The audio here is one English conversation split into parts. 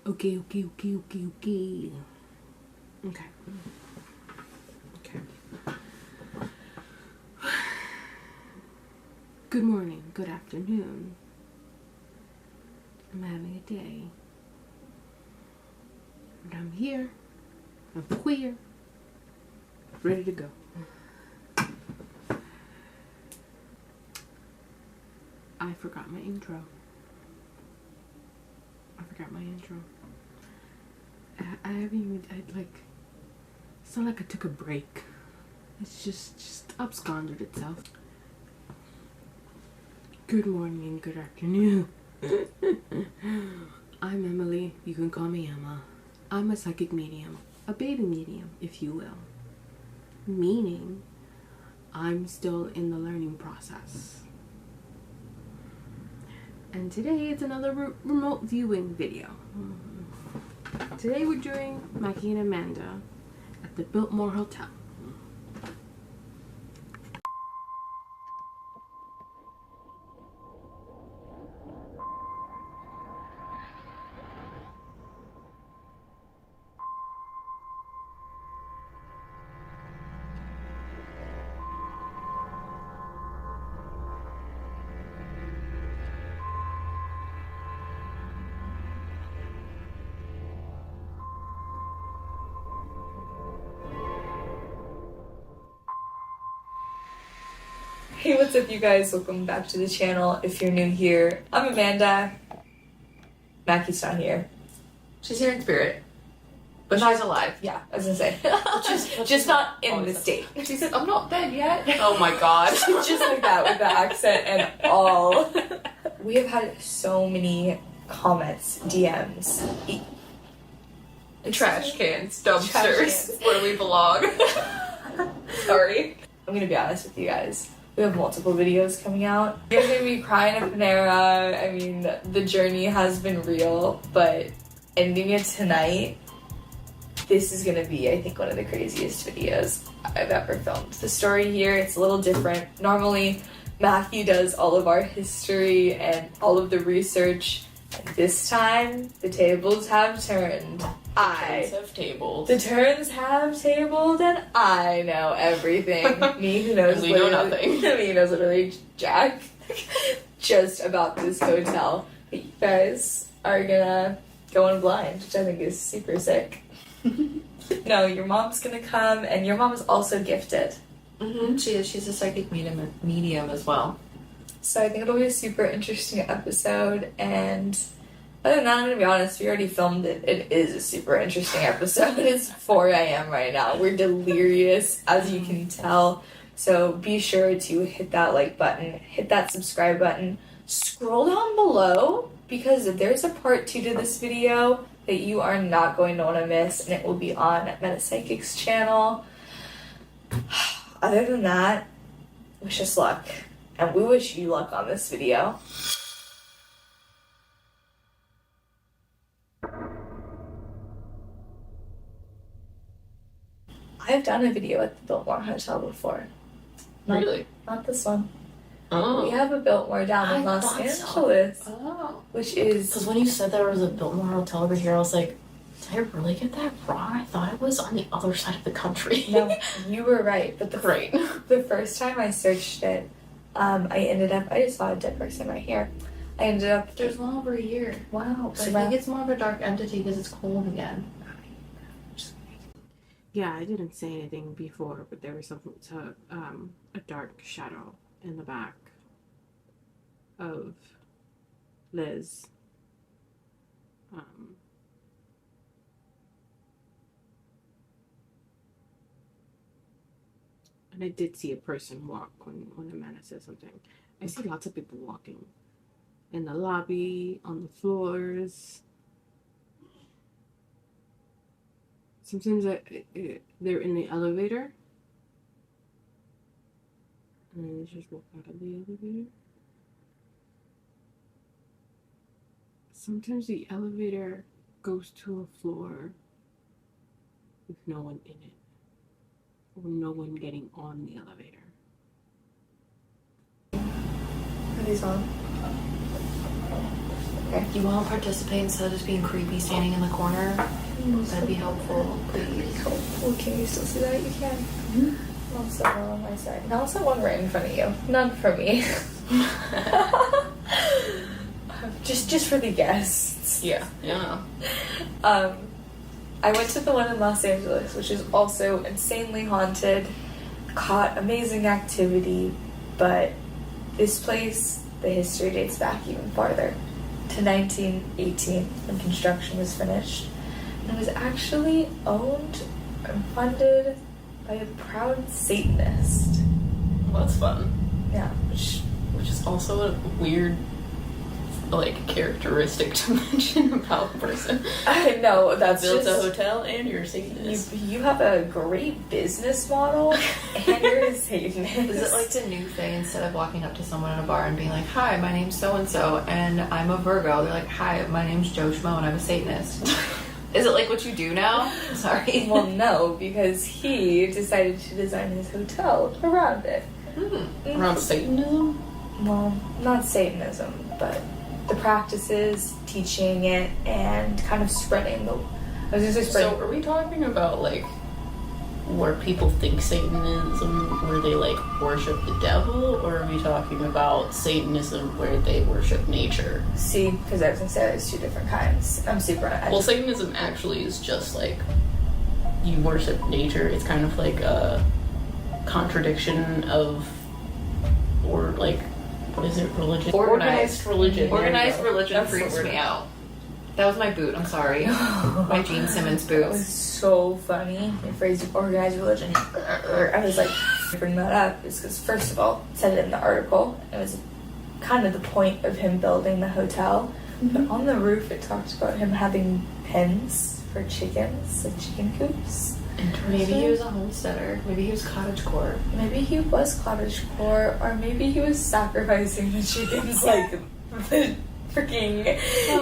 Okay. Good morning, good afternoon. I'm having a day. But I'm here. I'm queer. Ready to go. I forgot my intro. I haven't even, it's not like I took a break. It's just absconded itself. Good morning and good afternoon. I'm Emily. You can call me Emma. I'm a psychic medium. A baby medium, if you will. Meaning, I'm still in the learning process. And today it's another remote viewing video. Today we're doing Mackie and Amanda at the Biltmore Hotel. Hey, what's up you guys? Welcome back to the channel. If you're new here, I'm Amanda. Mackie's not here. She's here in spirit. But she's alive. Yeah, I was gonna say. Just just not in the state. She said, I'm not dead yet. Oh my god. Just like that with the accent and all. We have had so many comments, DMs. Trash cans, dumpsters, Trash cans. where we belong. Sorry. I'm gonna be honest with you guys. We have multiple videos coming out. You're gonna be crying at Panera. I mean, the journey has been real, but ending it tonight, this is gonna be, I think, one of the craziest videos I've ever filmed. The story here, it's a little different. Normally, Matthew does all of our history and all of the research. And this time, the tables have turned. The turns have tabled, and I know everything. Me who knows we know nothing. Me who knows literally jack just about this hotel. But you guys are gonna go in blind, which I think is super sick. No, your mom's gonna come, and your mom is also gifted. Mm-hmm. She is. She's a psychic medium as well. So I think it'll be a super interesting episode, and other than that, I'm gonna be honest, we already filmed it. It is a super interesting episode. It's 4 a.m. right now. We're delirious, as you can tell. So be sure to hit that like button, hit that subscribe button, scroll down below, because there's a part 2 to this video that you are not going to want to miss, and it will be on Meta Psyckicks channel. Other than that, wish us luck. And we wish you luck on this video. I've done a video at the Biltmore Hotel before. Really? Not this one. Oh. We have a Biltmore down in Los Angeles. So. Oh. Which is... Because when you said there was a Biltmore Hotel over here, I was like, did I really get that wrong? I thought it was on the other side of the country. No, you were right. But Great. The first time I searched it, I just saw a dead person right here. I ended up... There's one over here. Wow. So I think it's more of a dark entity because it's cold again. Yeah, I didn't say anything before, but there was a dark shadow in the back of Liz. And I did see a person walk when Amanda said something. I see lots of people walking in the lobby, on the floors. Sometimes they're in the elevator, and then they just walk out of the elevator. Sometimes the elevator goes to a floor with no one in it, or no one getting on the elevator. Are these on? Okay. You want to participate instead of just being creepy standing in the corner? That'd be helpful, please. Helpful. Can you still see that? You can. Mm-hmm. Also one on my side. Now also one right in front of you. None for me. just for the guests. Yeah. Yeah. I went to the one in Los Angeles, which is also insanely haunted. Caught amazing activity, but this place, the history dates back even farther to 1918 when construction was finished. And it was actually owned and funded by a proud Satanist. Well, that's fun. Yeah. Which is also a weird, like, characteristic to mention about a person. I know, that's built just... a hotel and you're a Satanist. You have a great business model and you're a Satanist. Is it like the new thing, instead of walking up to someone in a bar and being like, hi, my name's so-and-so and I'm a Virgo, they're like, hi, my name's Joe Schmo and I'm a Satanist. Is it like what you do now? Sorry. Well, no, because he decided to design his hotel around it. Around Satanism? Well, not Satanism, but the practices, teaching it, and kind of spreading the... I was going to say spreading... So are we talking about, like, where people think Satanism, where they, like, worship the devil? Or are we talking about Satanism where they worship nature? See, because I was going to say there's two different kinds. I'm super... Well, Satanism actually is just, like, you worship nature. It's kind of like a contradiction of... or, like... What is it? Religion? Organized religion. Organized religion freaks me out. That was my boot. I'm sorry. My Gene Simmons That boots. was so funny. The phrase organized religion. I was like, to bring that up is because, first of all, it said it in the article. It was kind of the point of him building the hotel. But on the roof, it talked about him having pens for chickens, like chicken coops. Maybe he was a homesteader. Maybe he was cottagecore. Maybe he was cottagecore, or maybe he was sacrificing the chickens like the freaking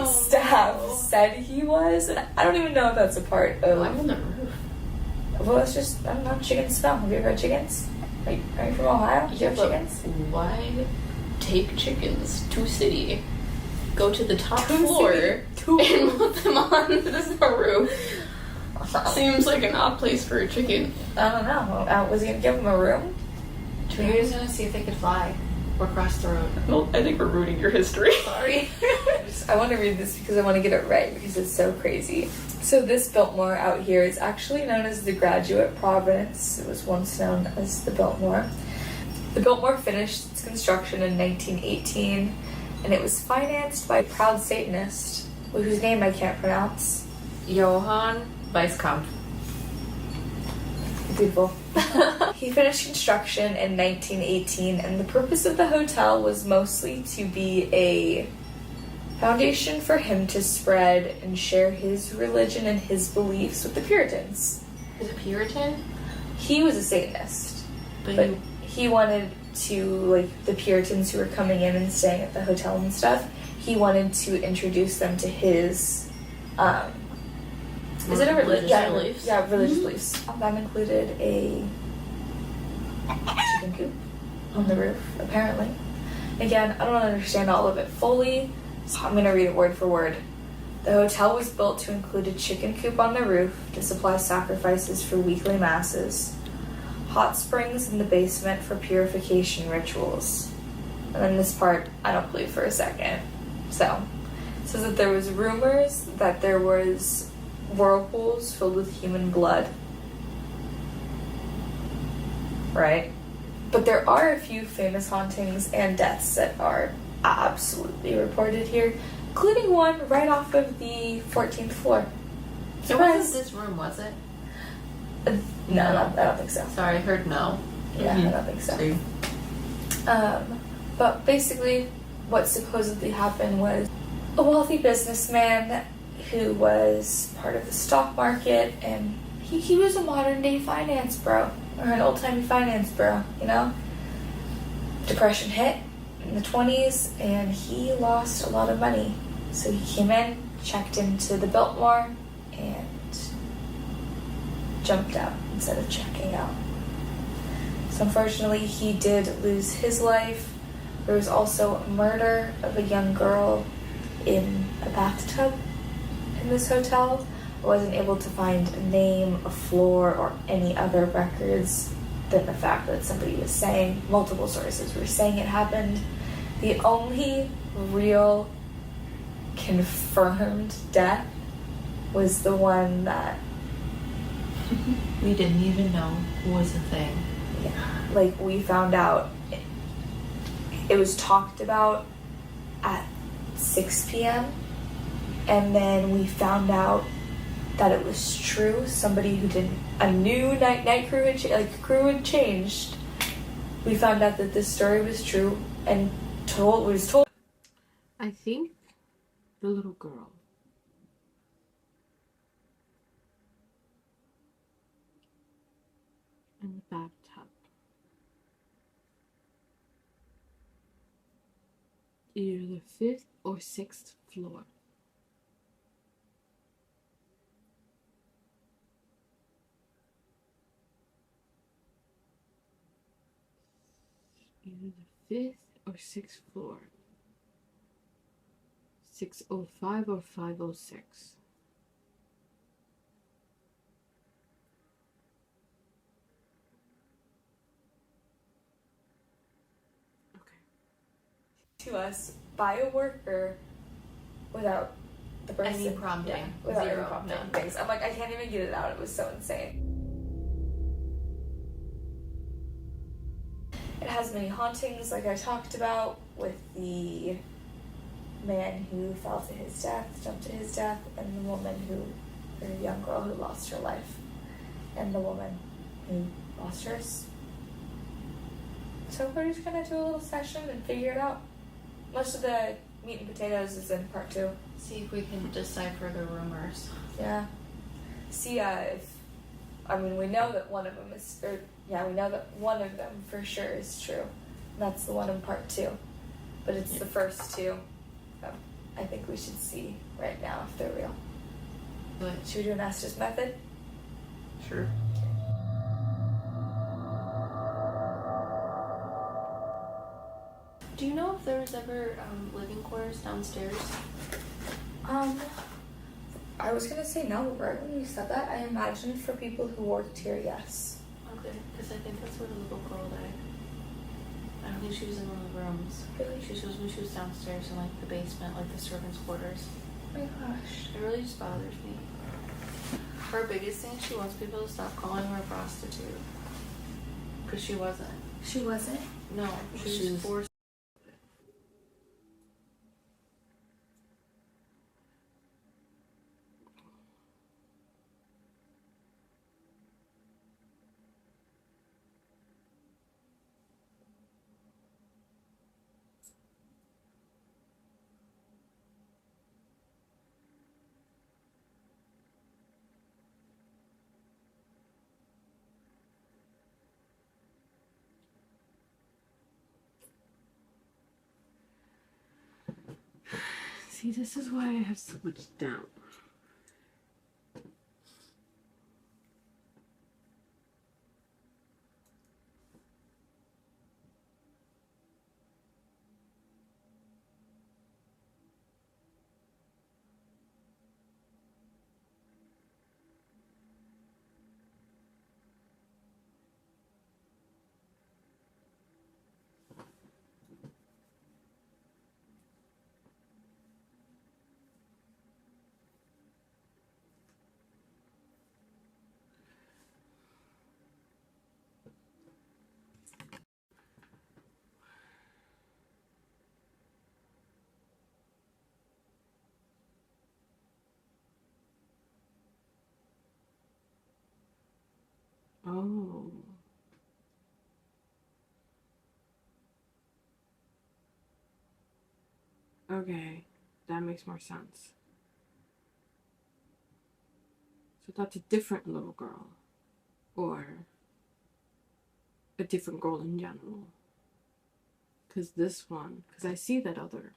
staff said he was. And I don't even know if that's a part of... Why on the roof? Well, it's just, I don't know, chicken smell. Have you ever had chickens? Are you from Ohio? Do you have chickens? Why take chickens to city, go to the top To floor, city. and put them on the roof? Seems like an odd place for a chicken. I don't know. Was he going to give him a room? Maybe he was going to see if they could fly or cross the road. Well, I think we're ruining your history. Sorry. I want to read this because I want to get it right because it's so crazy. So this Biltmore out here is actually known as the Graduate Province. It was once known as the Biltmore. The Biltmore finished its construction in 1918, and it was financed by a proud Satanist, whose name I can't pronounce. Johann Weisskampf. Beautiful. He finished construction in 1918, and the purpose of the hotel was mostly to be a foundation for him to spread and share his religion and his beliefs with the Puritans. Is a Puritan? He was a Satanist, but he wanted to, like, the Puritans who were coming in and staying at the hotel and stuff, he wanted to introduce them to his, is it a religious beliefs? Yeah, religious beliefs. That included a chicken coop on the roof, apparently. Again, I don't understand all of it fully, so I'm going to read it word for word. The hotel was built to include a chicken coop on the roof to supply sacrifices for weekly masses, hot springs in the basement for purification rituals. And then this part, I don't believe for a second. So, it says that there was rumors that there was whirlpools filled with human blood. Right? But there are a few famous hauntings and deaths that are absolutely reported here, including one right off of the 14th floor. It wasn't this room, was it? No, I don't think so. Sorry, I heard no. Yeah, I don't think so. But basically, what supposedly happened was a wealthy businessman who was part of the stock market, and he was a modern day finance bro, or an old timey finance bro, you know? Depression hit in the 20s, and he lost a lot of money. So he came in, checked into the Biltmore, and jumped out instead of checking out. So unfortunately, he did lose his life. There was also a murder of a young girl in a bathtub in this hotel. I wasn't able to find a name, a floor, or any other records than the fact that somebody was saying, multiple sources were saying it happened. The only real confirmed death was the one that we didn't even know was a thing. Yeah, like we found out it was talked about at 6 p.m. and then we found out that it was true. Somebody who didn't, a new night crew had changed. We found out that this story was true and was told. I think the little girl in the bathtub, either the 5th or 6th floor. Either the 5th or 6th floor. 605 or 506. Okay. To us by a worker without the person. Any prompting. Yeah, without Zero, any prompting. none. Things. I'm like, I can't even get it out. It was so insane. It has many hauntings, like I talked about, with the man who fell to his death, jumped to his death, and the woman or a young girl who lost her life, and the woman who lost hers. So we're just gonna do a little session and figure it out. Most of the meat and potatoes is in part 2. See if we can decipher the rumors. Yeah. See we know that one of them we know that one of them for sure is true. And that's the one in part 2. But it's the first 2. I think we should see right now if they're real. But Should we do an Estes method? Sure. do you know if there was ever living quarters downstairs? I was gonna say no, right when you said that. I imagined for people who worked here, yes. Okay, because I think that's where the little girl died. I don't think she was in one of the rooms. Really? She was when she was downstairs in like the basement, like the servants' quarters. Oh my gosh. It really just bothers me. Her biggest thing, she wants people to stop calling her a prostitute. Because she wasn't. She wasn't? No, she was forced. See, this is why I have so much doubt. Oh. Okay, that makes more sense. So that's a different little girl. Or a different girl in general. Because this one, because I see that other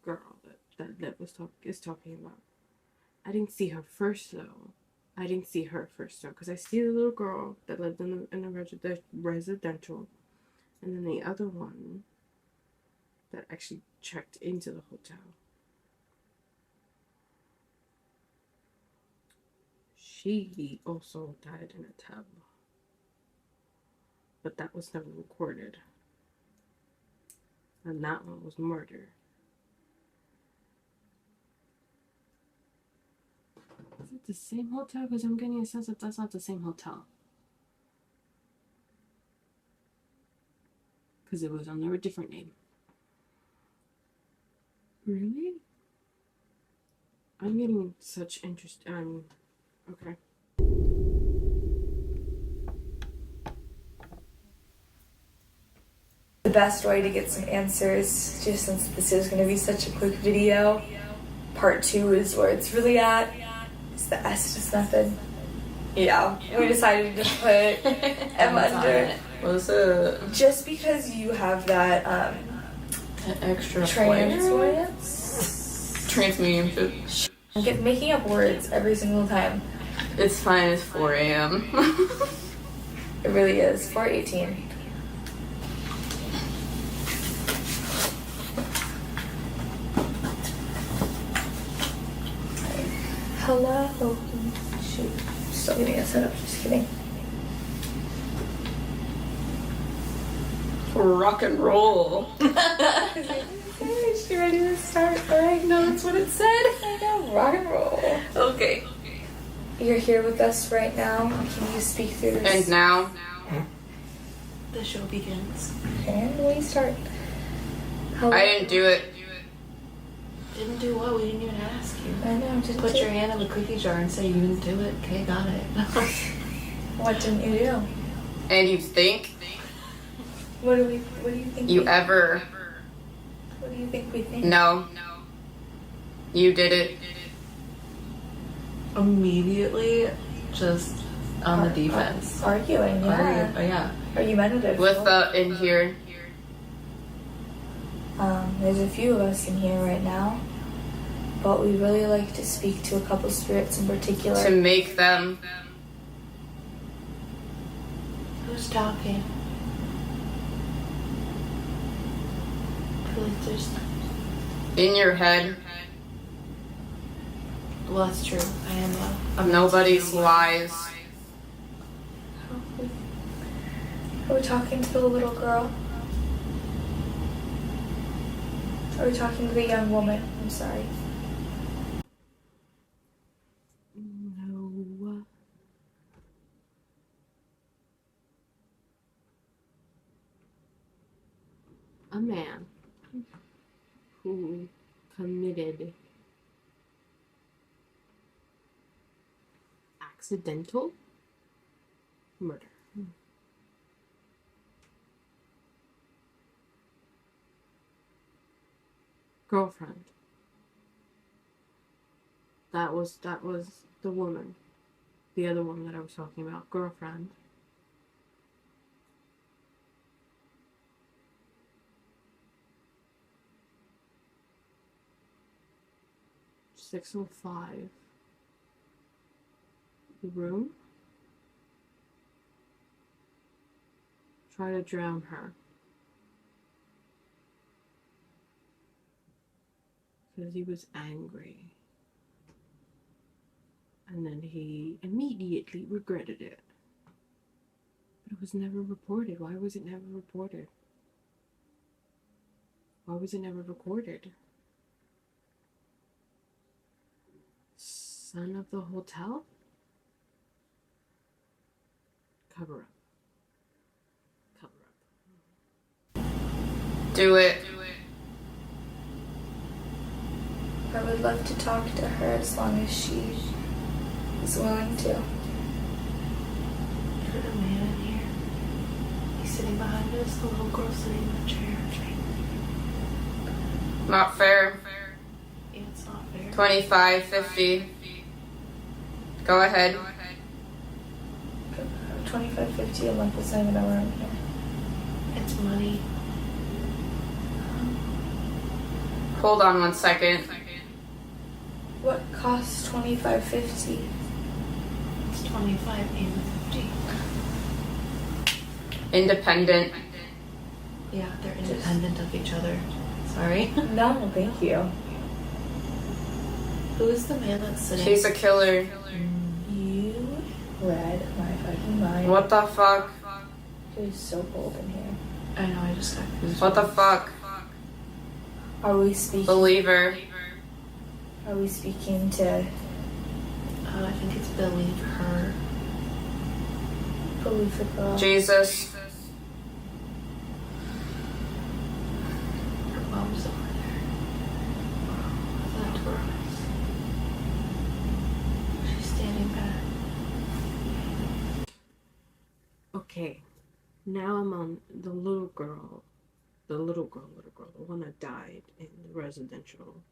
girl that is talking about. I didn't see her first though. I didn't see her first though, because I see the little girl that lived in the residential, and then the other one that actually checked into the hotel. she also died in a tub. But that was never recorded. And that one was murder. Is it the same hotel? Because I'm getting a sense that that's not the same hotel. Because it was under a different name. Really? I'm getting such interest. Okay. The best way to get some answers, just since this is going to be such a quick video, part 2 is where it's really at. It's the Estes method. Yeah, we decided to just put M under. What's it? Just because you have that An extra transvoyance. Transmediumship. I'm making up words every single time. It's fine, it's 4 a.m. It really is. 4:18. Hello. Shoot. Still getting it set up. Just kidding. Rock and roll. Is she ready to start? Alright, no, that's what it said. I know. Rock and roll. Okay. You're here with us right now. Can you speak through this? And now, The show begins. And we start. Hello. I didn't do it. Didn't do what? We didn't even ask you. I know. Just Put your hand in the cookie jar and say you didn't do it. Okay, got it. What didn't you do? And you think What do you think? you ever? What do you think we think? No. You did it. Immediately, just on the defense. Arguing, yeah. Yeah. Argumentative. With the in here. There's a few of us in here right now, but we really like to speak to a couple spirits in particular. To make them. Who's talking? I feel like there's. In your head. Well, that's true. I am a Nobody's lies. Are we talking to the little girl? Are we talking to the young woman? I'm sorry. No. A man who committed accidental murder. Girlfriend. That was the woman. The other woman that I was talking about. Girlfriend. .605. The room. Try to drown her. Because he was angry. And then he immediately regretted it. But it was never reported. Why was it never reported? Why was it never recorded? Son of the hotel? Cover up. Cover up. Do it. I would love to talk to her as long as she is willing to. Is it a man in here? He's sitting behind us. The little girl sitting in the chair. Not fair. Yeah, it's not fair. 25, 50. Go ahead. 25.50 a month is not even around here. It's money. Hold on 1 second. What costs $25.50? It's 25 and 50. Independent. Yeah, they're independent of each other. Sorry. No, thank you. Who is the man that's sitting? She's a killer. You read my fucking mind. What the fuck? It is so cold in here. I know, I just got goosebumps. What the fuck? Are we speaking? Believer. Are we speaking to I think it's believe her. believe the girl? Jesus. Her mom's over there. That Taurus. She's standing back. Okay, now I'm on the little girl, the one that died in the residential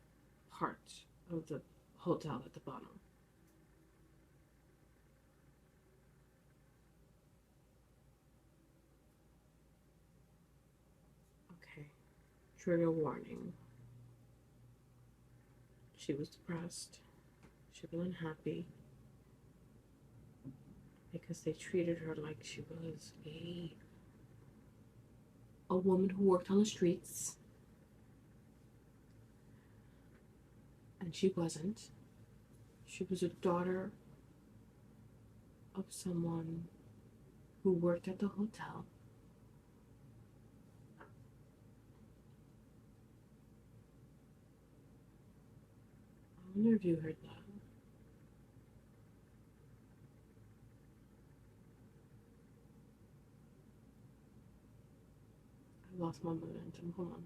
part of the hotel at the bottom. Okay, trigger warning. She was depressed. She was unhappy. Because they treated her like she was a woman who worked on the streets. And she wasn't. She was a daughter of someone who worked at the hotel. I wonder if you heard that. I lost my momentum. Hold on.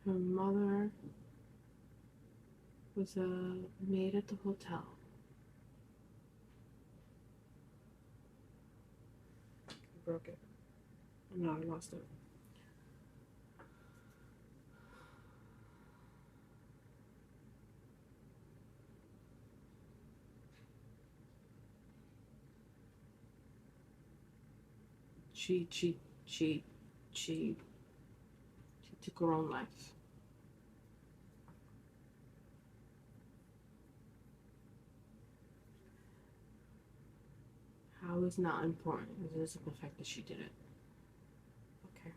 Her mother was a maid at the hotel. I broke it. No, I lost it. She took her own life. How is not important. It is the fact that she did it. Okay.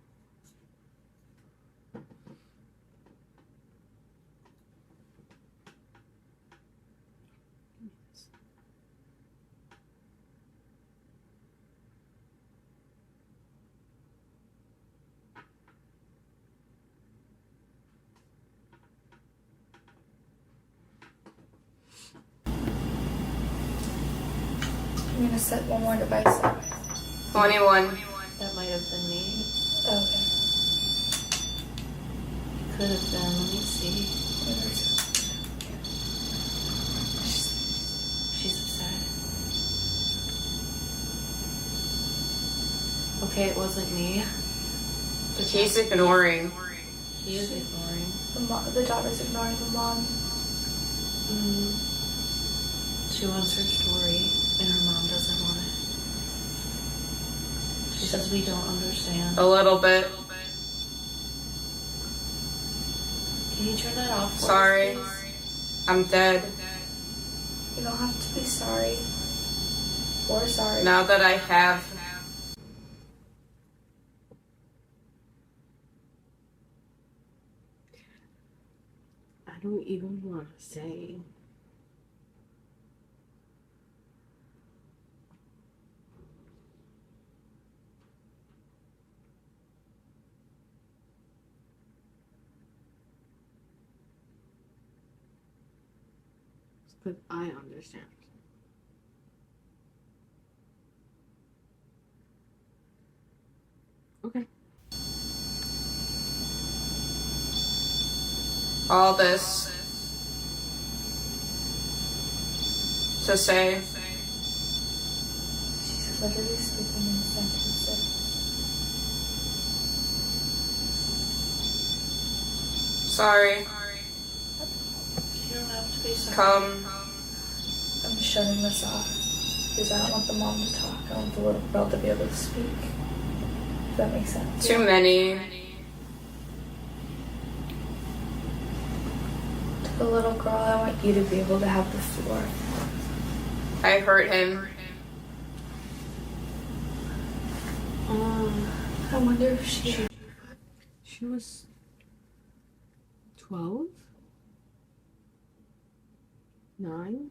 I'm gonna set one more device up. 21. That might have been me. Okay. Could have been. Let me see. She's upset. Okay, it wasn't me. But He's ignoring. He is ignoring. The daughter's ignoring the mom. She wants her story, and her mom doesn't want it. She says we don't understand. A little bit. Can you turn that off for Sorry. us, please? I'm dead. You don't have to be sorry. Or sorry. Now that I have. I don't even want to say. But I understand. Okay. All this to say. She's literally speaking in sentences. Sorry. You don't have to be sorry. Come. I'm shutting this off because I don't want the mom to talk. I want the little girl to be able to speak. If that makes sense. Too many. To the little girl, I want you to be able to have the floor. I hurt him. I wonder if she She was 12? 9.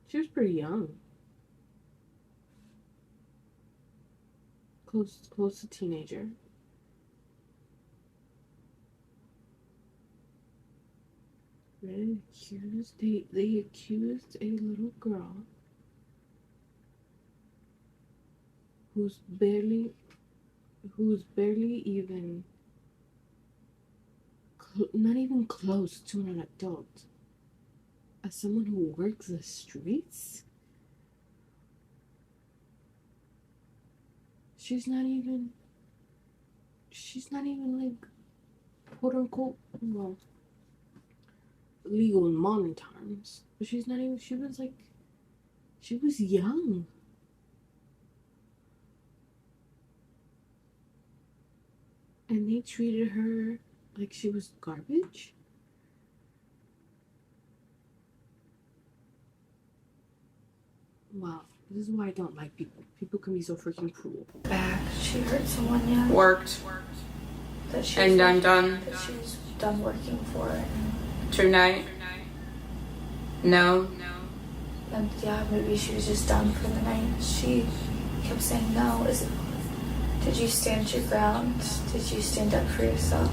She was pretty young. Close to teenager. They accused a little girl who's barely even not even close to an adult as someone who works the streets. She's not even like quote unquote, well, legal in modern terms, but she was young. And they treated her like she was garbage. Wow, this is why I don't like people. People can be so freaking cruel. Back. She hurt someone, yeah. Worked. That she And I'm done. That she was done working for it. Tonight. No. And yeah, maybe she was just done for the night. She kept saying no. Did you stand your ground? Did you stand up for yourself?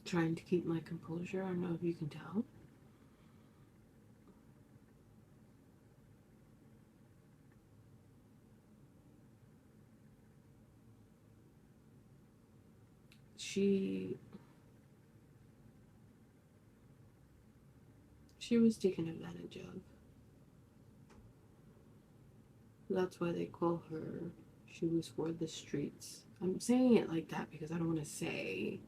Trying to keep my composure. I don't know if you can tell. She was taken advantage of. That's why they call her, she was for the streets. I'm saying it like that because I don't want to say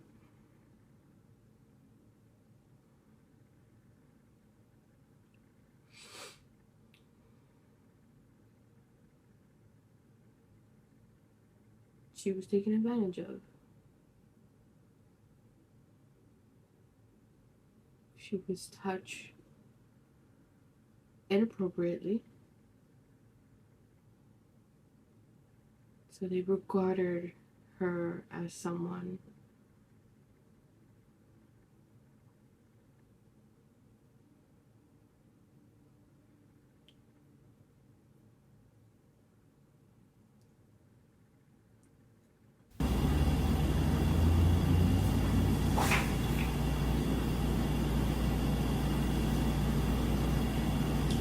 she was taken advantage of. She was touched inappropriately. So they regarded her as someone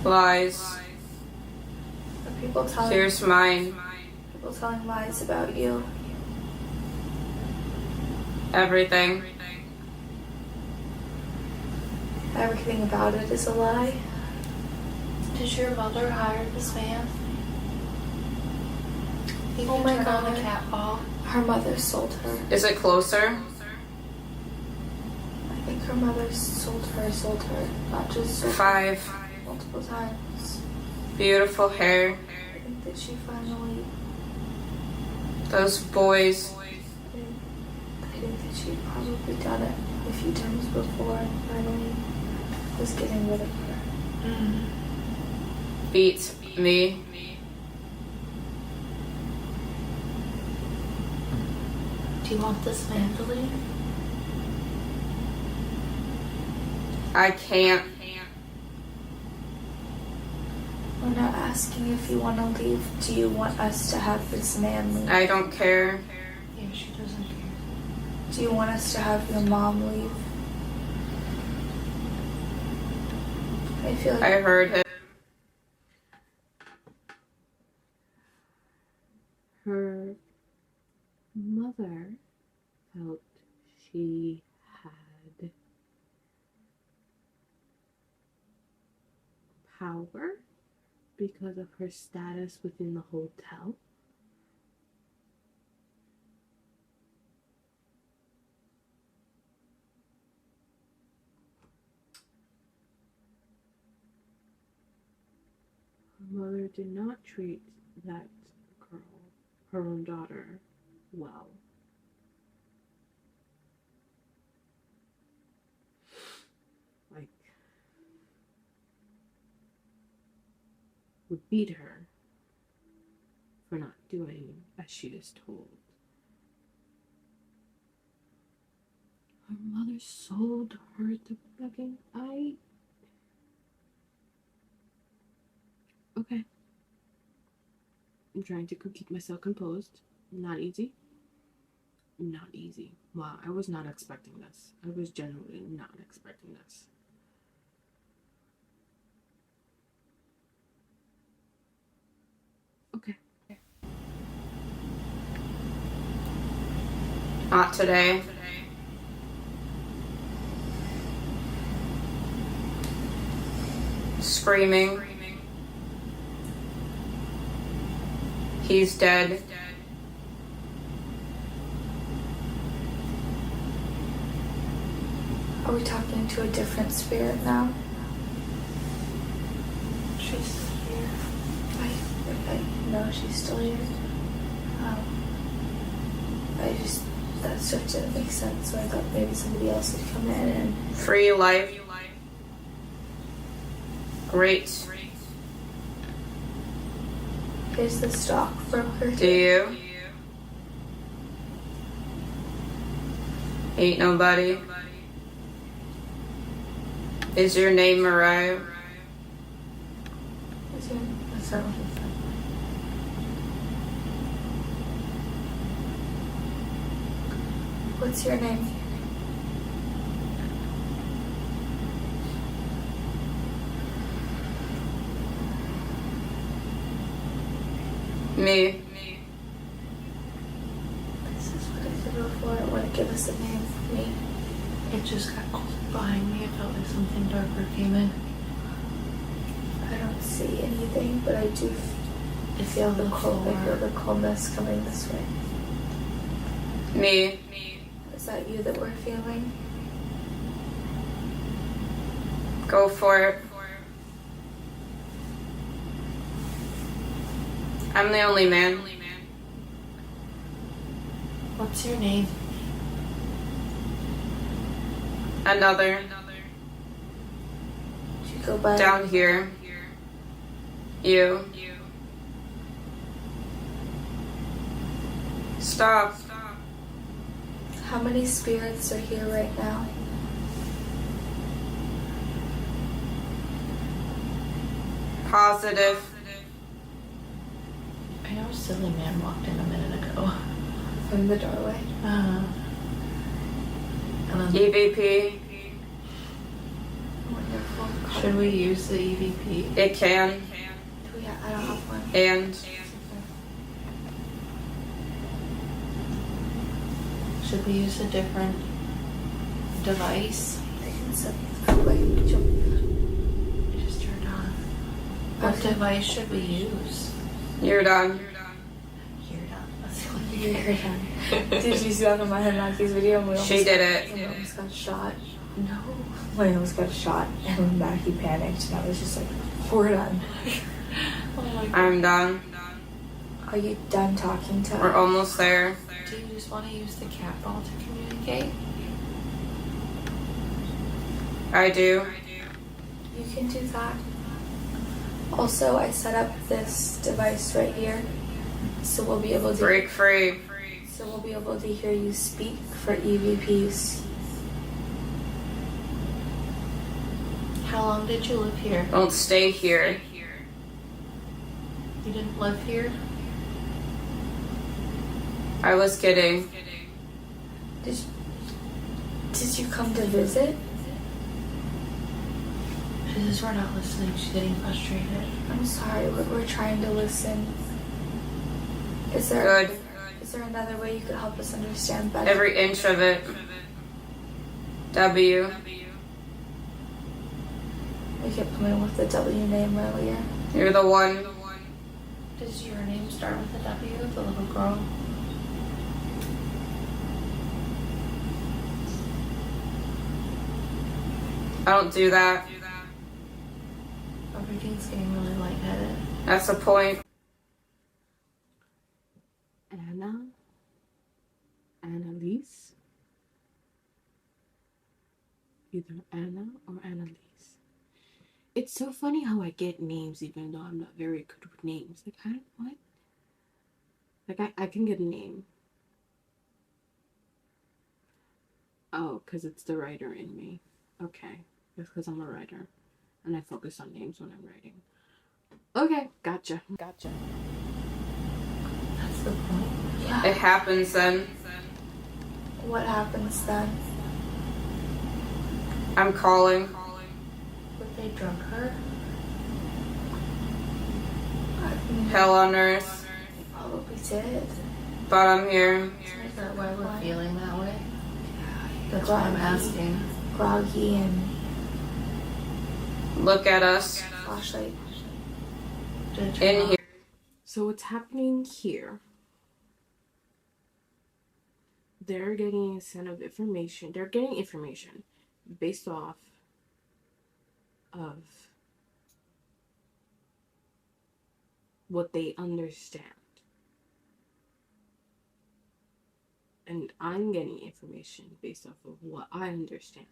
Lies. Are people telling Here's mine. people telling lies about you? Everything. Everything about it is a lie. Did your mother hire this man? He Oh can my turn on God. the cat ball. Her mother sold her. Is it closer? I think her mother sold her. Not just sold her 5. multiple times. Beautiful hair. I think that she finally, Those boys. I think that she'd probably done it a few times before and finally was getting rid of her. Beats me. Do you want this man to leave? I can't. We're not asking if you want to leave. Do you want us to have this man leave? I don't care. Yeah, she doesn't care. Do you want us to have your mom leave? I feel like I heard him. her mother felt she had power because of her status within the hotel. Her mother did not treat that girl, her own daughter, well. Like, would beat her doing as she is told. Her mother sold her to fucking Okay. I'm trying to keep myself composed. Not easy. Not easy. Wow, I was not expecting this. I was genuinely not expecting this. Okay. Not today. Screaming. He's dead. Are we talking to a different spirit now? She's still here. I know she's still here. That stuff didn't make sense, so I thought maybe somebody else had come in and... Free life. Great. Here's the stockbroker. Do you? Ain't nobody. Is your name Mariah? That's not what he said. What's your name? Me. This is what I did before. It wouldn't give us a name. Me. It just got cold behind me. It felt like something darker came in. I don't see anything, but I do feel the cold. I feel the coldness coming this way. Me. Is that you that we're feeling? Go for it. I'm the only man. What's your name? Another. Do you go by... Down here. You. Stop. How many spirits are here right now? Positive. I know a silly man walked in a minute ago. From the doorway? And then, EVP. Wonderful. should we use the EVP? It can. I don't have one. And. Should we use a different device? I can set it jump. It just turned on. What device should we use? You're done. You're done. That's the only You're done. Did you see that in my head Mackie's video? And She did it. We almost got shot. No. We almost got shot, and Mackie panicked, and I was just like, we're done. Oh my god. I'm done. Are you done talking to We're us? almost there. Do you just want to use the cat ball to communicate? I do. You can do that. Also, I set up this device right here, so we'll be able to Break free. So we'll be able to hear you speak for EVPs. How long did you live here? Don't stay here. You didn't live here? I was kidding. Did you come to visit? She says we're not listening. She's getting frustrated. I'm sorry, we're trying to listen. Is there Good. Is there another way you could help us understand better? Every inch of it. W. We kept coming with the W name earlier. You're the one. Does your name start with a W, the little girl? I don't do that. Everything's getting really lightheaded. That's the point. Anna? Annalise? Either Anna or Annalise. It's so funny how I get names even though I'm not very good with names. Like, what? Like, I can get a name. Oh, because it's the writer in me. Okay. It's because I'm a writer. And I focus on names when I'm writing. Okay, gotcha. Gotcha. That's the point. Yeah. It happens then. What happens then? I'm calling. Would they drug her? Hell on earth. They probably did. But I'm here. Is that why we're feeling that way? That's Groggy. why I'm asking. Groggy and Look at us. flashlight. Did it turn In off? here. So what's happening here? They're getting a set of information. They're getting information based off of what they understand. And I'm getting information based off of what I understand.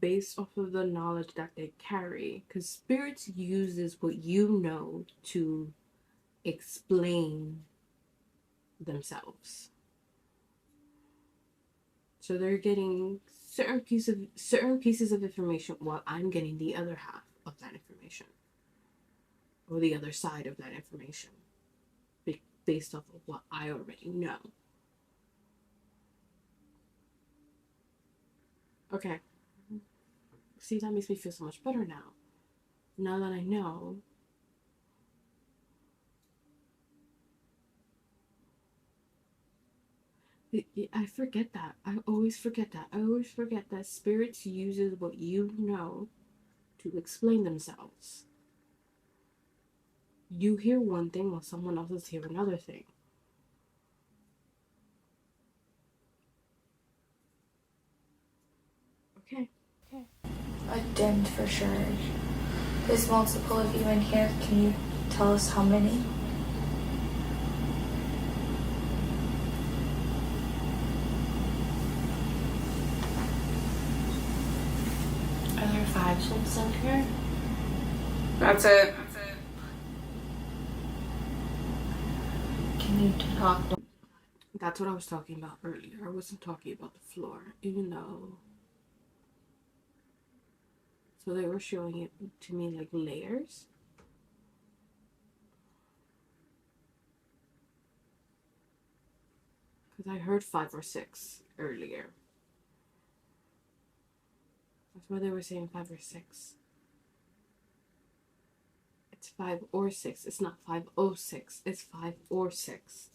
Based off of the knowledge that they carry, because spirits uses what you know to explain themselves. So they're getting certain pieces of information while I'm getting the other half of that information, or the other side of that information, based off of what I already know. Okay. See, that makes me feel so much better now. Now that I know. I forget that. I always forget that. I always forget that spirits uses what you know to explain themselves. You hear one thing while someone else is hearing another thing. Okay. I dimmed for sure. There's multiple of you in here. Can you tell us how many? Are there 5 souls in here? That's it. Can you talk? That's what I was talking about earlier. I wasn't talking about the floor, even though. So they were showing it to me like layers. Because I heard 5 or 6 earlier. That's why they were saying 5 or 6. It's 5 or 6. It's not 506. It's 5 or 6.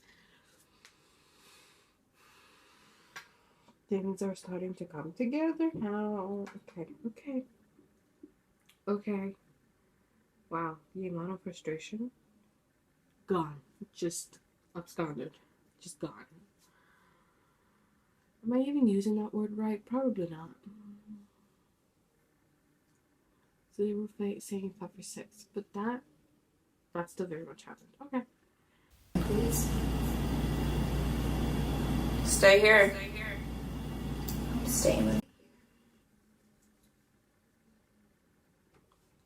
Things are starting to come together now. Okay. Wow, the amount of frustration. Gone. Just absconded. Just gone. Am I even using that word right? Probably not. So they were saying 5 or 6. But that still very much happened. Okay. Please. Stay here. I'm staying with you.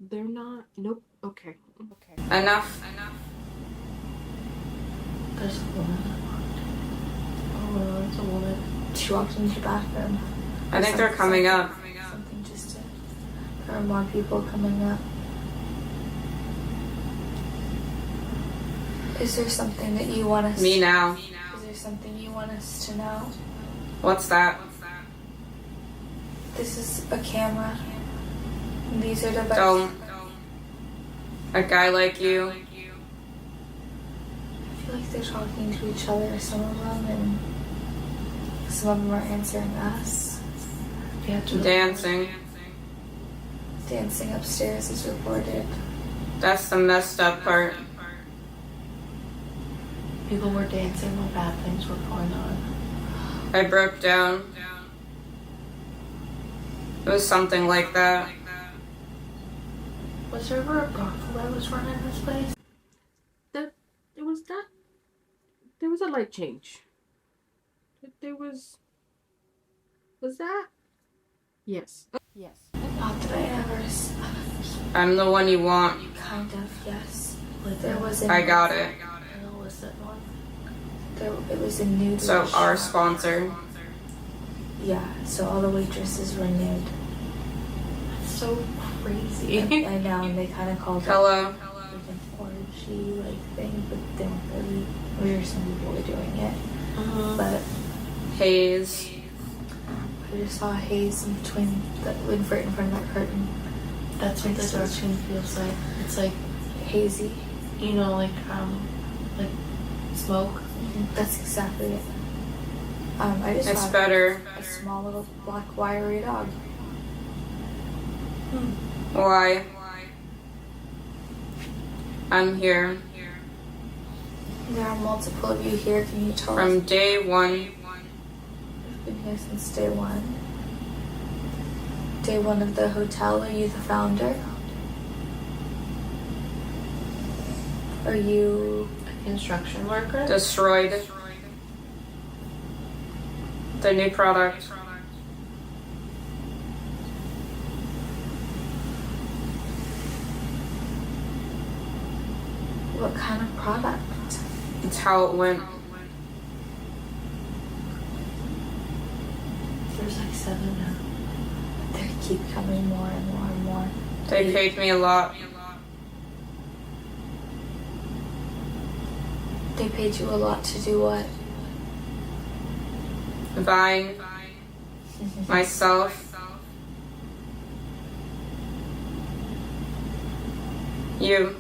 They're not. Nope. Okay. Enough. There's a woman that walked. Oh, it's a woman. She walked into the bathroom. I think they're coming up. Something just to. There are more people coming up. Is there something that you want us? Me now. Is there something you want us to know? What's that? This is a camera. And these are devices. Don't. A guy like you. I feel like they're talking to each other, some of them, and some of them are answering us. Yeah, Dancing. Dancing upstairs is reported. That's the messed up part. people were dancing when bad things were going on. I broke down. It was something like that. Was there ever a brothel that was run in this place? There was a light change. Was that? Yes. Yes. Not that I ever. I'm the one you want. Kind of, yes. Like There was a. I got it. an illicit one. It was a nude. So our shop. sponsor. Yeah. So all the waitresses were nude. That's so crazy. I know, and they kind of called it Hello. like an orgy like thing, but they weren't really. We were some people were doing it, but Hayes. I just saw haze in between in front of that curtain. That's what the dark scene feels like. It's like, Hazy. you know, like smoke. That's exactly it. I just It's saw better. a small little black wiry dog. Why? I'm here. There are multiple of you here. Can you tell us? From day one. You've been here since day one. Day one of the hotel. Are you the founder? Are you? A construction worker. Destroyed. The new product. What kind of product? It's how it went. There's like 7 now. They keep coming more and more and more. They paid me a lot. They paid you a lot to do what? Buying myself. You.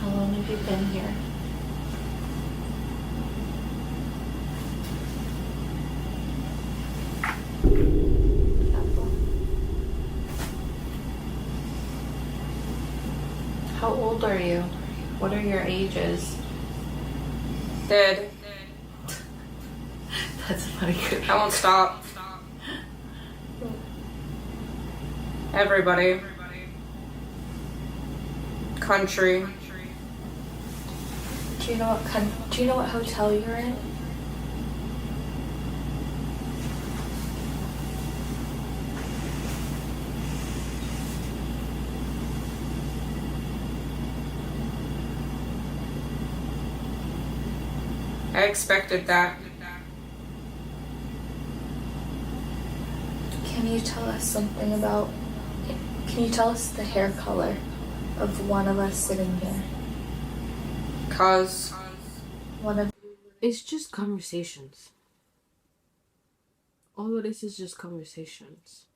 How long have you been here? How old are you? What are your ages? Did. That's funny. I won't stop. Everybody. Country. Do you know what hotel you're in? I expected that. Can you tell us something about? Can you tell us the hair color of one of us sitting here? Cause One of It's just conversations. All of this is just conversations.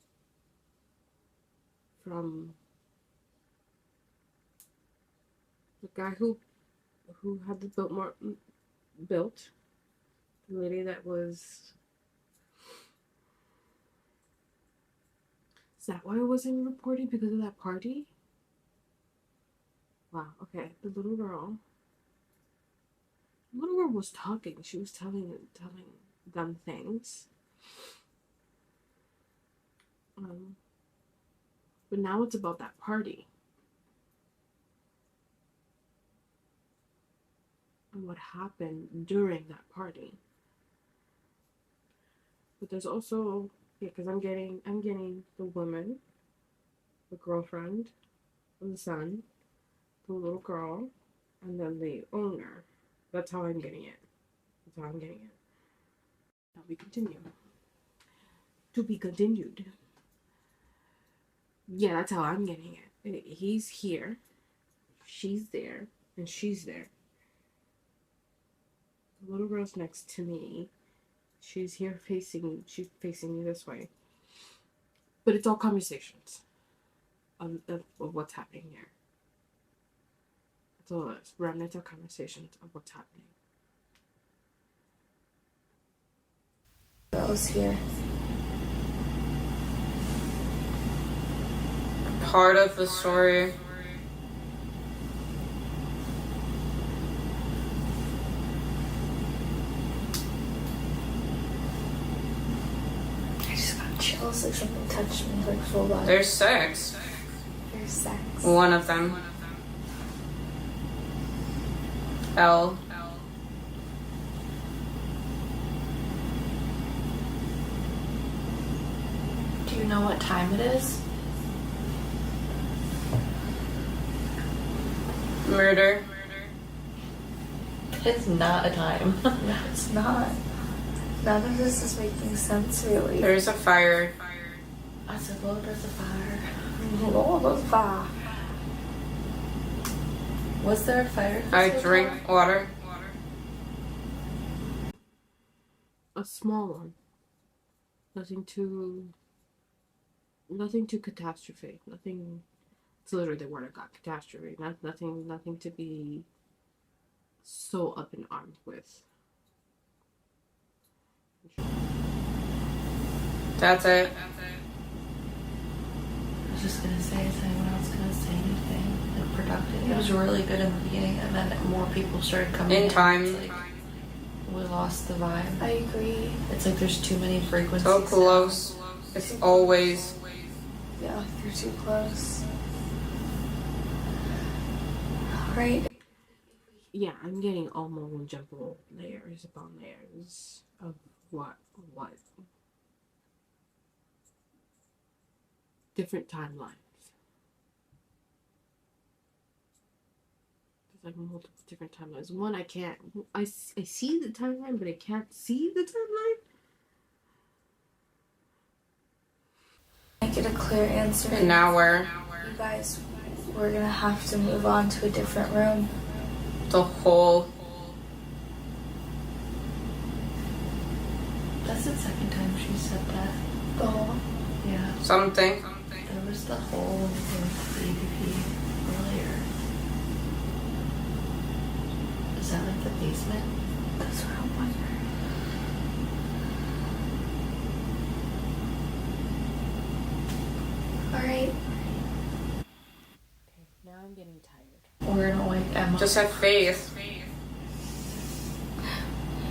From the guy who had the Biltmore built, the lady that was. Is that why I wasn't reporting, because of that party? Wow. Okay, the little girl. The little girl was talking. She was telling them things. But now it's about that party. And what happened during that party. But there's also, yeah, because I'm getting the woman, the girlfriend, and the son, the little girl, and then the owner. That's how I'm getting it. Now we continue. To be continued. Yeah, that's how I'm getting it. He's here, she's there, and she's there. The little girl's next to me. She's facing me this way. But it's all conversations of what's happening here. That's all it is. Remnants of conversations of what's happening. girls here. part of the story. I just got chills, like something touched me, like full body. There's 6. There's sex. One of them. L. you know what time it is? Murder. It's not a time. No, it's not. None of this is making sense, really. There's a fire. I said, Lord, there's a fire. Lord, there's a fire. Was there a fire? I drink water. A small one. Nothing too catastrophe. Nothing. It's literally the word I got. Catastrophe. Nothing to be so up in arms with. That's it. I was just gonna say, is anyone else gonna say anything like productive? It was really good in the beginning, and then more people started coming In time. It's like, we lost the vibe. I agree. It's like there's too many frequencies. So close. It's always. Yeah, you're too close. Right. Yeah, I'm getting all mumbo jumbo layers upon layers of what different timelines. There's like multiple different timelines. One I see the timeline, but I can't see the timeline. I get a clear answer. And now where? You guys, we're gonna have to move on to a different room. The whole. That's the second time she said that. The whole. Yeah. Something. There was the whole with the EVP earlier. Is that like the basement? That's what I'm wondering. Alright. Now I'm getting tired. We're gonna wake Emma. Just have faith.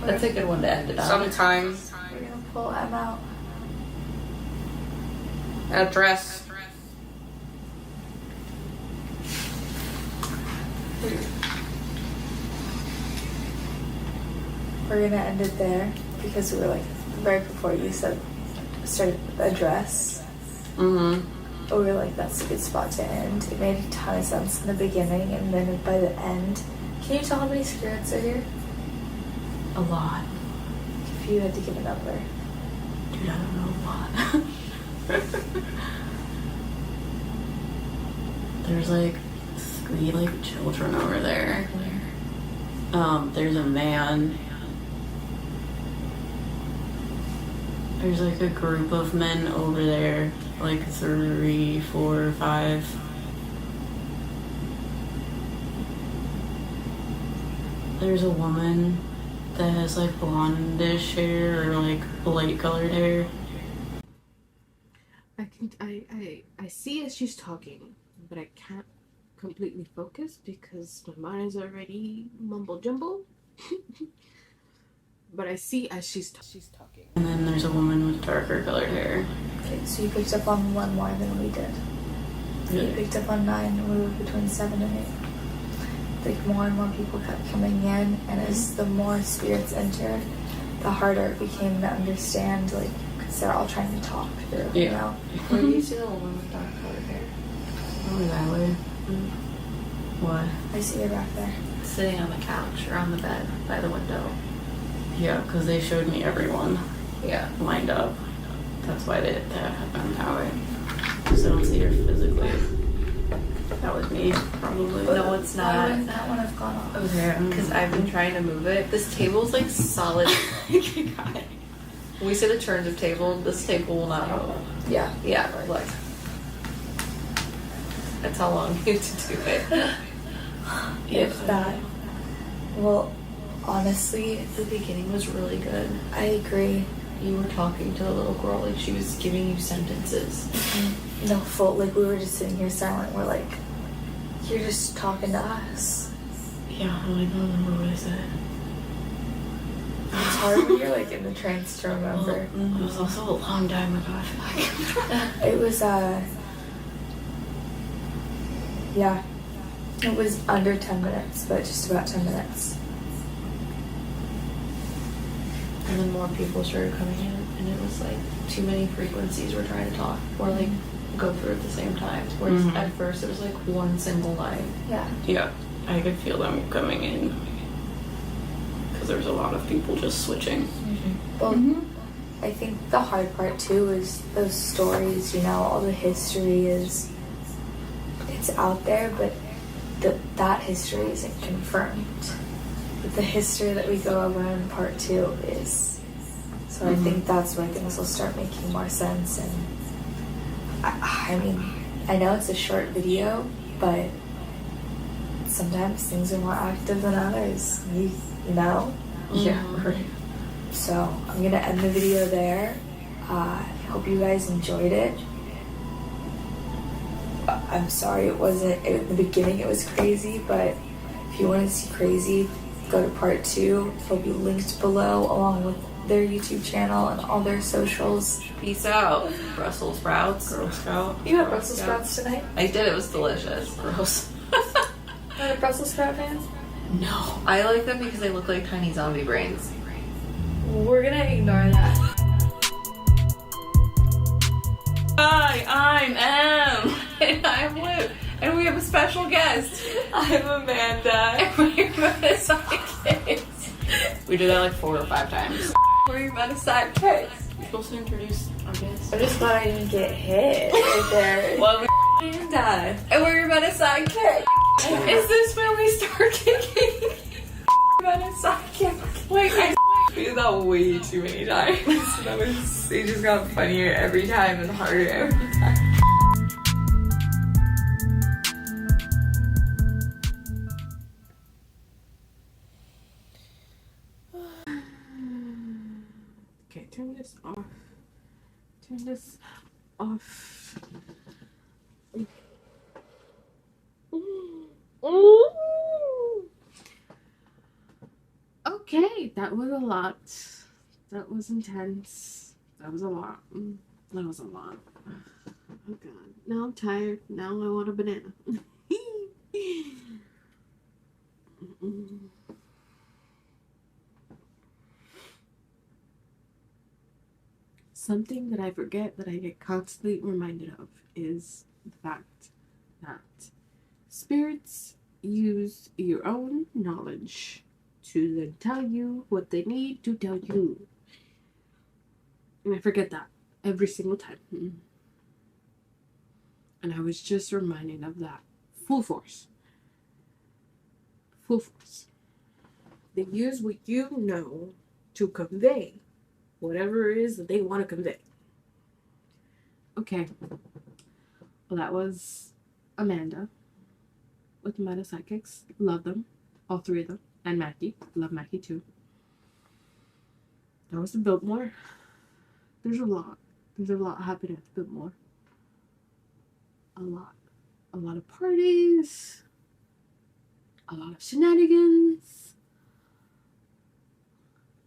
That's a good one to end it on. Sometimes. We're gonna pull Em out. A dress. We're gonna end it there because we were like right before you said started a dress. Mm-hmm. But we were like, that's a good spot to end. It made a ton of sense in the beginning, and then by the end, can you tell how many spirits are here? A lot. If you had to give a number. Dude, I don't know a lot. There's like 3 like children over there. There's a man. There's like a group of men over there. Like 3, 4, 5. There's a woman that has like blondish hair or like light colored hair. I see as she's talking, but I can't completely focus because my mind is already mumble jumble. But I see as she's talking. And then there's a woman with darker colored hair. Okay, so you picked up on 1 more than we did. You picked up on 9, and we were between 7 and 8. Like more and more people kept coming in, and as the more spirits entered, the harder it became to understand, like, because they're all trying to talk through, you know? Where do you see the woman with dark colored hair? Over that way. What? I see her back there. Sitting on the couch or on the bed by the window. Yeah, because they showed me everyone Yeah. lined up. That's why that happened that way. Because I don't see her physically. That was me, probably. No, it's Why not. wouldn't that one have gone off? Okay. Because I've been trying to move it. This table's like solid. When we say the turns of table, this table will not move. Yeah. Yeah, look. That's how long you have to do it. If that. Well, honestly, The beginning was really good. I agree. You were talking to the little girl like she was giving you sentences. No, full, like, we were just sitting here silent. We're like, you're just talking to us. Yeah, I don't even remember what I said. It's hard when you're, like, in the trance to remember. It was also a long time ago. It was, yeah. It was under 10 minutes, but just about 10 minutes. And then more people started coming in, and and it was like too many frequencies were trying to talk or like go through at the same time. Whereas at first it was like one single line. Yeah. Yeah, I could feel them coming in because there's a lot of people just switching. Well, I think the hard part too is those stories, you know, all the history is, it's out there, but that history isn't confirmed. But the history that we go over in part 2 is. So I think that's where things will start making more sense. And I mean, I know it's a short video, but sometimes things are more active than others. You know? Yeah, right. So I'm gonna end the video there. I hope you guys enjoyed it. I'm sorry it wasn't, in the beginning it was crazy, but if you want to see crazy, go to part 2. It'll be linked below along with their YouTube channel and all their socials. Peace out. Brussels sprouts. Girl Scout. You had Brussels sprouts tonight? I did. It was delicious. Gross. Not a Brussels sprout fan? No. I like them because they look like tiny zombie brains. We're gonna ignore that. Hi, I'm Em. And I'm Luke. And we have a special guest. I'm Amanda. And we're Meta Psyckicks. We did that like 4 or 5 times. We're Meta Psyckicks. You're supposed to introduce our guest. I'm just glad I didn't get hit right there. Well, we're Amanda. and we're Meta Psyckicks. Is this when we start kicking? Meta Psyckicks. Wait, I We did that way too many times. It just got funnier every time and harder every time. Okay, turn this off. Turn this off. Okay, that was a lot. That was intense. That was a lot. That was a lot. Oh god. Now I'm tired. Now I want a banana. Something that I forget that I get constantly reminded of is the fact that spirits use your own knowledge to then tell you what they need to tell you. And I forget that every single time. And I was just reminded of that. Full force. Full force. They use what you know to convey whatever it is that they want to convey. Okay. Well, that was Amanda with Meta Psyckicks. Love them. All 3 of them. And Mackie. Love Mackie too. That was the Biltmore. There's a lot. There's a lot happening at the Biltmore. A lot. A lot of parties. A lot of shenanigans.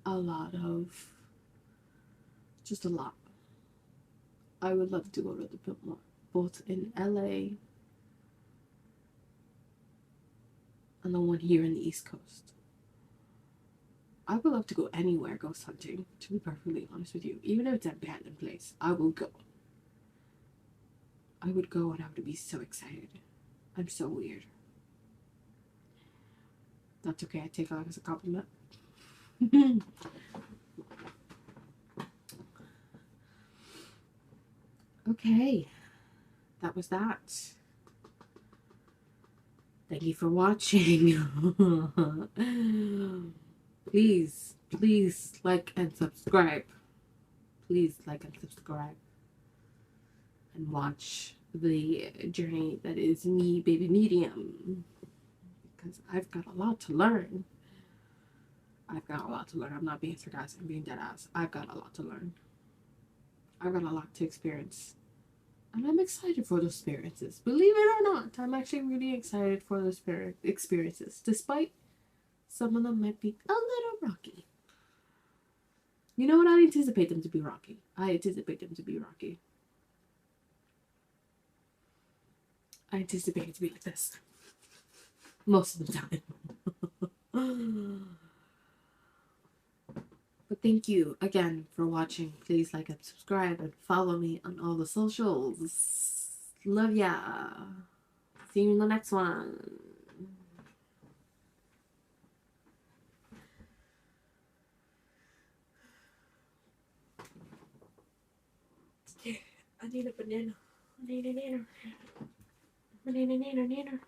A lot of... just a lot. I would love to go to the Biltmore. Both in LA and the one here in the East Coast. I would love to go anywhere ghost hunting, to be perfectly honest with you. Even if it's an abandoned place, I will go. I would go and I would be so excited. I'm so weird. That's okay, I take that as a compliment. Okay, that was that. Thank you for watching. Please like and subscribe. Please like and subscribe. And watch the journey that is me, baby medium. Because I've got a lot to learn. I've got a lot to learn. I'm not being sarcastic, I'm being dead ass. I've got a lot to learn. I've got a lot to experience. And I'm excited for those experiences. Believe it or not, I'm actually really excited for those experiences. Despite some of them might be a little rocky. You know what? I anticipate them to be rocky. I anticipate them to be rocky. I anticipate it to be like this. Most of the time. But thank you again for watching. Please like and subscribe and follow me on all the socials. Love ya. See you in the next one. I need a banana. I need a banana. Banana.